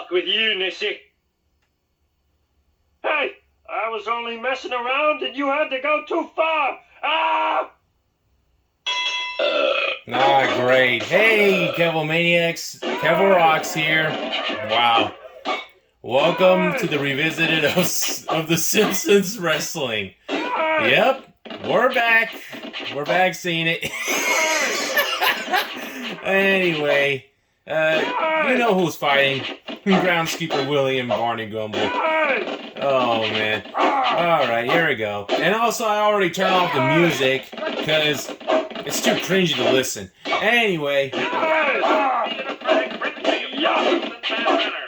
luck with you, Nissie. Hey, I was only messing around and you had to go too far. Ah! Ah, great. Hey, Kev.o.Maniacs. Kev.o.Rocks here. Wow. Welcome to the revisited of the Simpsons wrestling. Yep, we're back. We're back seeing it. Anyway, you know who's fighting. Groundskeeper Willie and Barney Gumble. Oh, man. Alright, here we go. And also, I already turned off the music because it's too cringy to listen. Anyway.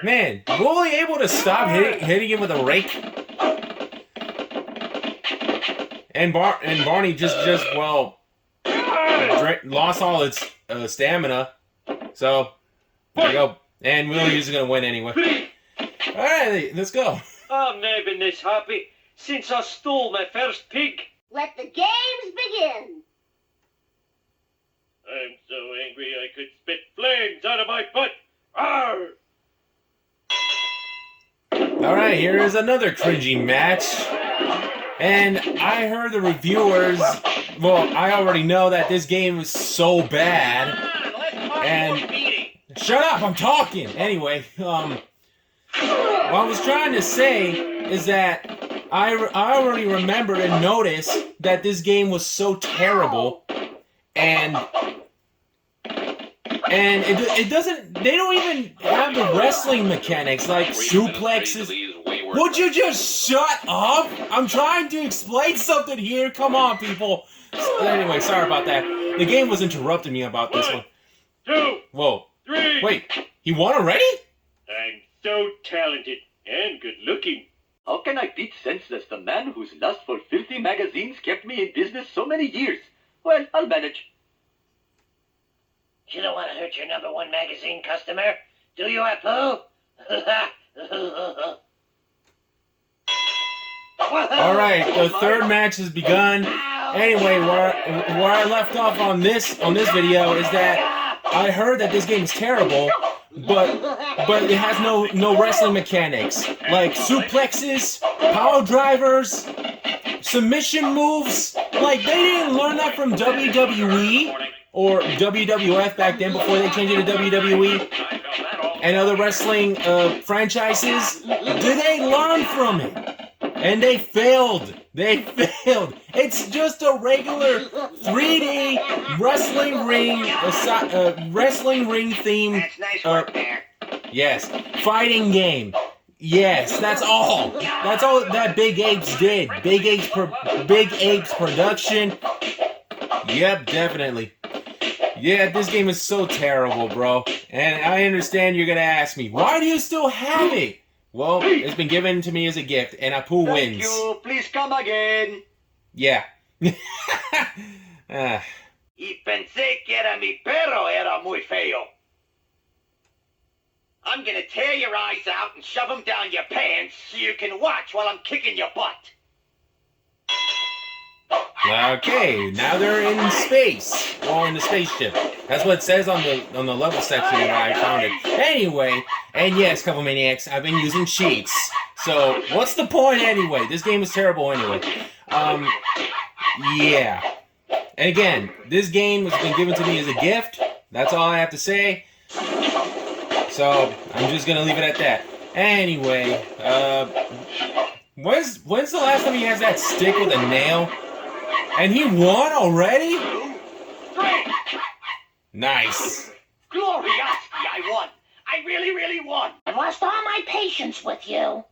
Man, Willie able to stop hitting him with a rake? And Barney just lost all its stamina. So, there you go. And Willie's gonna win anyway. Alright, let's go. I've never been this happy since I stole my first pig. Let the games begin. I'm so angry I could spit flames out of my butt. Arr! Alright, here is another cringy match. And I heard the reviewers, well, I already know that this game is so bad. And shut up, I'm talking. Anyway, what I was trying to say is that I already remembered and noticed that this game was so terrible, and it doesn't, they don't even have the wrestling mechanics like suplexes. Would you just shut up? I'm trying to explain something here. Come on, people. Anyway, sorry about that. The game was interrupting me about this one. 2, Whoa. 3. Wait, he won already? I'm so talented and good looking. How can I beat Senseless, the man whose lust for filthy magazines kept me in business so many years? Well, I'll manage. You don't want to hurt your #1 magazine customer, do you, Apu? Alright, the third match has begun. Anyway, where I left off on this video is that I heard that this game is terrible, but it has no wrestling mechanics. Like suplexes, power drivers, submission moves. Like, they didn't learn that from WWE or WWF back then before they changed it to WWE and other wrestling franchises. Did they learn from it? And they failed. They failed. It's just a regular 3D wrestling ring theme. That's nice work there. Yes, fighting game. Yes, that's all. That's all that Big Apes did. Big Apes production. Yep, definitely. Yeah, this game is so terrible, bro. And I understand you're gonna ask me, why do you still have it? Well, it's been given to me as a gift, and Apu wins. Thank you. Please come again. Yeah. Y pensé que era mi perro era muy feo. I'm gonna tear your eyes out and shove them down your pants so you can watch while I'm kicking your butt. Okay, now they're in space, or in the spaceship. That's what it says on the level section when I found it. Anyway, and yes, Kev.o.Maniacs, I've been using cheats. So what's the point anyway? This game is terrible anyway. Yeah. And again, this game has been given to me as a gift. That's all I have to say. So I'm just gonna leave it at that. Anyway, when's the last time he has that stick with a nail? And he won already? 2, 3. Nice. Gloriousky, I won. I really won. I've lost all my patience with you.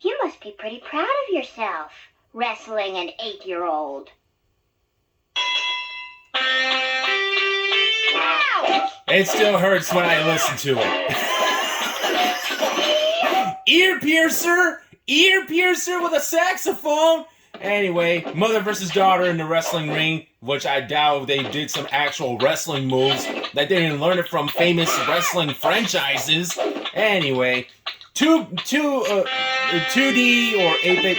You must be pretty proud of yourself, wrestling an 8-year-old. It still hurts when I listen to it. Ear piercer! Ear piercer with a saxophone! Anyway, mother versus daughter in the wrestling ring, which I doubt they did some actual wrestling moves that they didn't learn it from famous wrestling franchises. Anyway, 2D or 8-bit.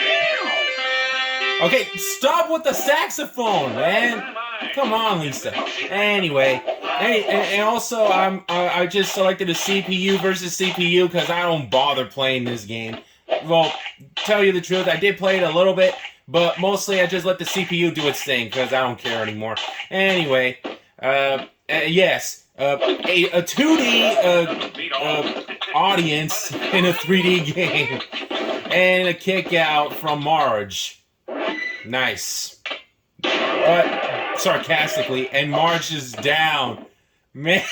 Okay, stop with the saxophone, man. Come on, Lisa. Anyway, and also I just selected a CPU versus CPU because I don't bother playing this game. Well, tell you the truth, I did play it a little bit, but mostly I just let the CPU do its thing because I don't care anymore. Anyway, yes, a 2D audience in a 3D game, and a kick out from Marge. Nice. But sarcastically, and Marge is down. Man.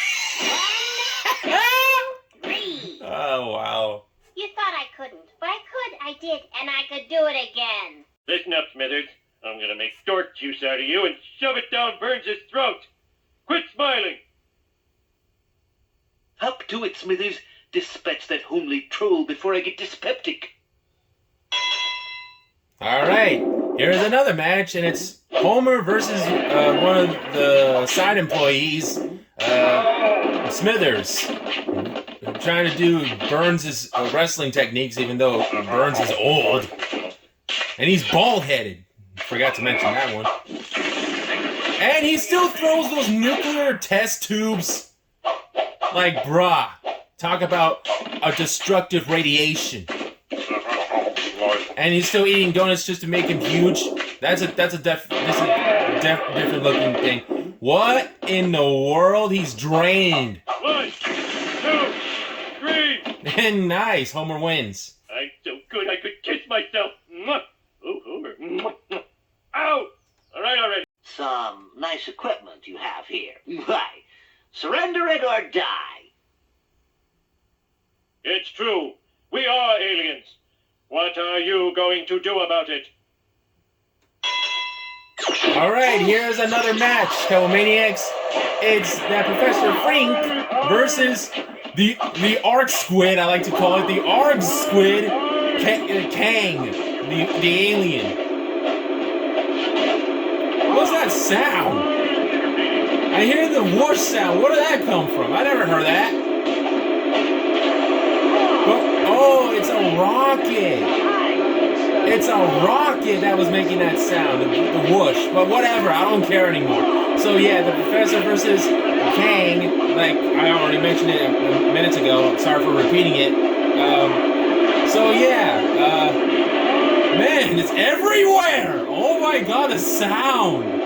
Oh, wow. You thought I couldn't, but I could, I did, and I could do it again. Listen up, Smithers. I'm gonna make stork juice out of you and shove it down Burns' throat. Quit smiling. Up to it, Smithers. Dispatch that homely troll before I get dyspeptic. Alright, here's another match, and it's Homer versus one of the side employees, Smithers. Trying to do Burns' wrestling techniques, even though Burns is old. And he's bald-headed. Forgot to mention that one. And he still throws those nuclear test tubes. Like, bruh. Talk about a destructive radiation. And he's still eating donuts just to make him huge. That's a different looking thing. What in the world? He's drained. 1, 2, 3. And nice, Homer wins. I'm so good I could kiss myself. Mwah. Oh, Homer. Mwah. Ow! All right already. Some nice equipment you have here. Why, surrender it or die. It's true. We are aliens. What are you going to do about it? Alright, here's another match, Maniacs. It's that Professor Frink versus the Arc Squid, I like to call it, the Arg Squid, Kang, the alien. What's that sound? I hear the whoosh sound. Where did that come from? I never heard that. But, oh, it's a rocket. It's a rocket that was making that sound, the whoosh. But whatever, I don't care anymore. So yeah, the Professor versus Kang, like I already mentioned it minutes ago. Sorry for repeating it. So yeah, man, it's everywhere. Oh my God, the sound.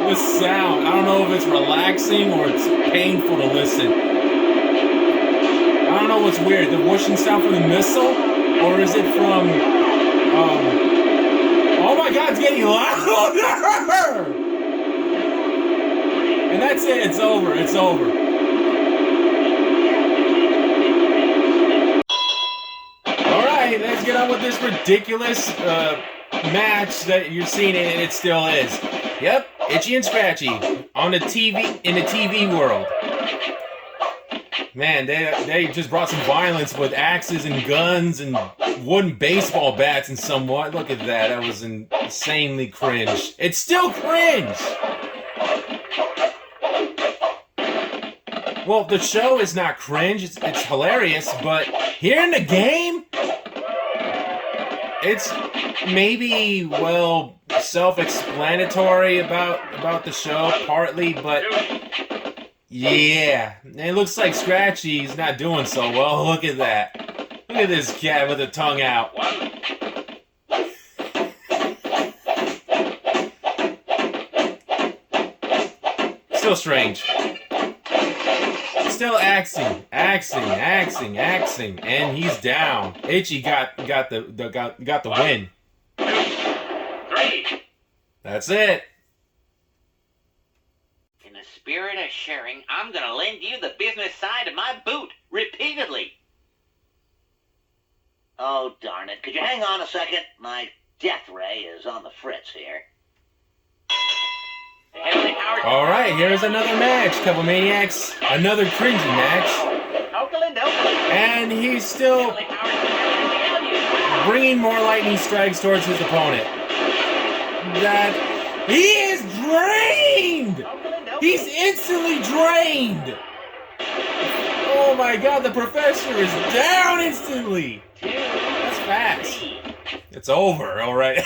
The sound. I don't know if it's relaxing or it's painful to listen. I don't know what's weird. The whooshing sound from the missile, or is it from? Oh my God, it's getting louder! And that's it, it's over, it's over. Alright, let's get on with this ridiculous match that you're seeing, and it still is. Yep, Itchy and Scratchy on the TV, in the TV world. Man, they just brought some violence with axes and guns and wooden baseball bats and somewhat. Look at that. That was insanely cringe. It's still cringe! Well, the show is not cringe. It's hilarious, but here in the game, it's maybe, well, self-explanatory about the show, partly, but yeah. It looks like Scratchy's not doing so well. Look at that. Look at this cat with the tongue out. Still strange. Still axing, and he's down. Itchy got the win. 2, 3. That's it. In the spirit of sharing, I'm gonna lend you the business side of my boot, repeatedly. Oh, darn it. Could you hang on a second? My death ray is on the fritz here. Alright, here's another match, Couple Maniacs. Another cringy match. And he's still bringing more lightning strikes towards his opponent. That he is drained! He's instantly drained! Oh my God, the Professor is down instantly! That's fast. It's over, alright.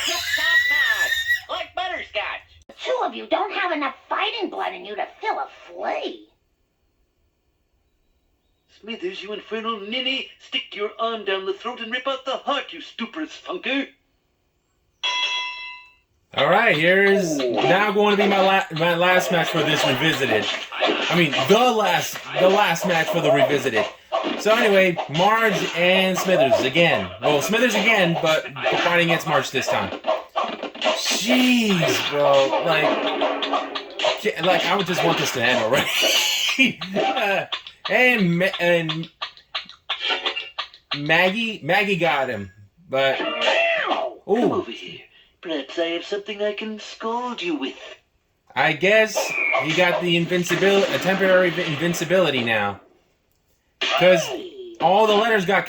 two of you don't have enough fighting blood in you to fill a flea. Smithers, you infernal ninny, stick your arm down the throat and rip out the heart, you stuporous funker. All right, here's now going to be my last match for this revisited. I mean, the last match for the revisited. So anyway, Marge and Smithers again. Well, Smithers again, but fighting against Marge this time. Jeez, bro. Like I would just want this to end already. and Maggie got him, but Come ooh, over here. Perhaps I have something I can scald you with. I guess he got the a temporary invincibility now, because all the letters got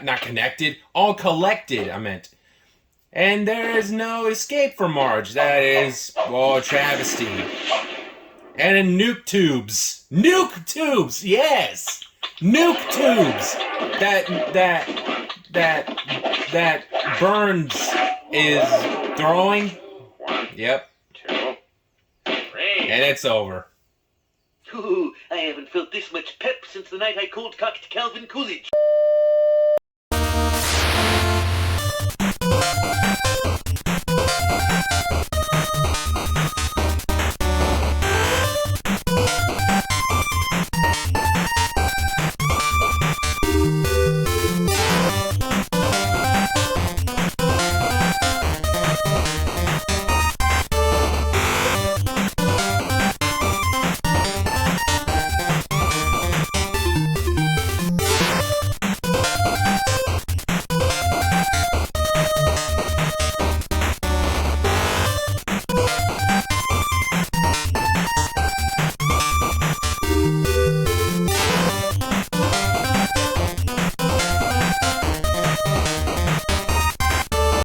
not connected, all collected. I meant, and there is no escape for Marge. That is, well, a travesty. And in nuke tubes, yes, nuke tubes. That Burns is throwing. Yep. 2, 3. And it's over. Ooh, I haven't felt this much pep since the night I cold-cocked Calvin Coolidge.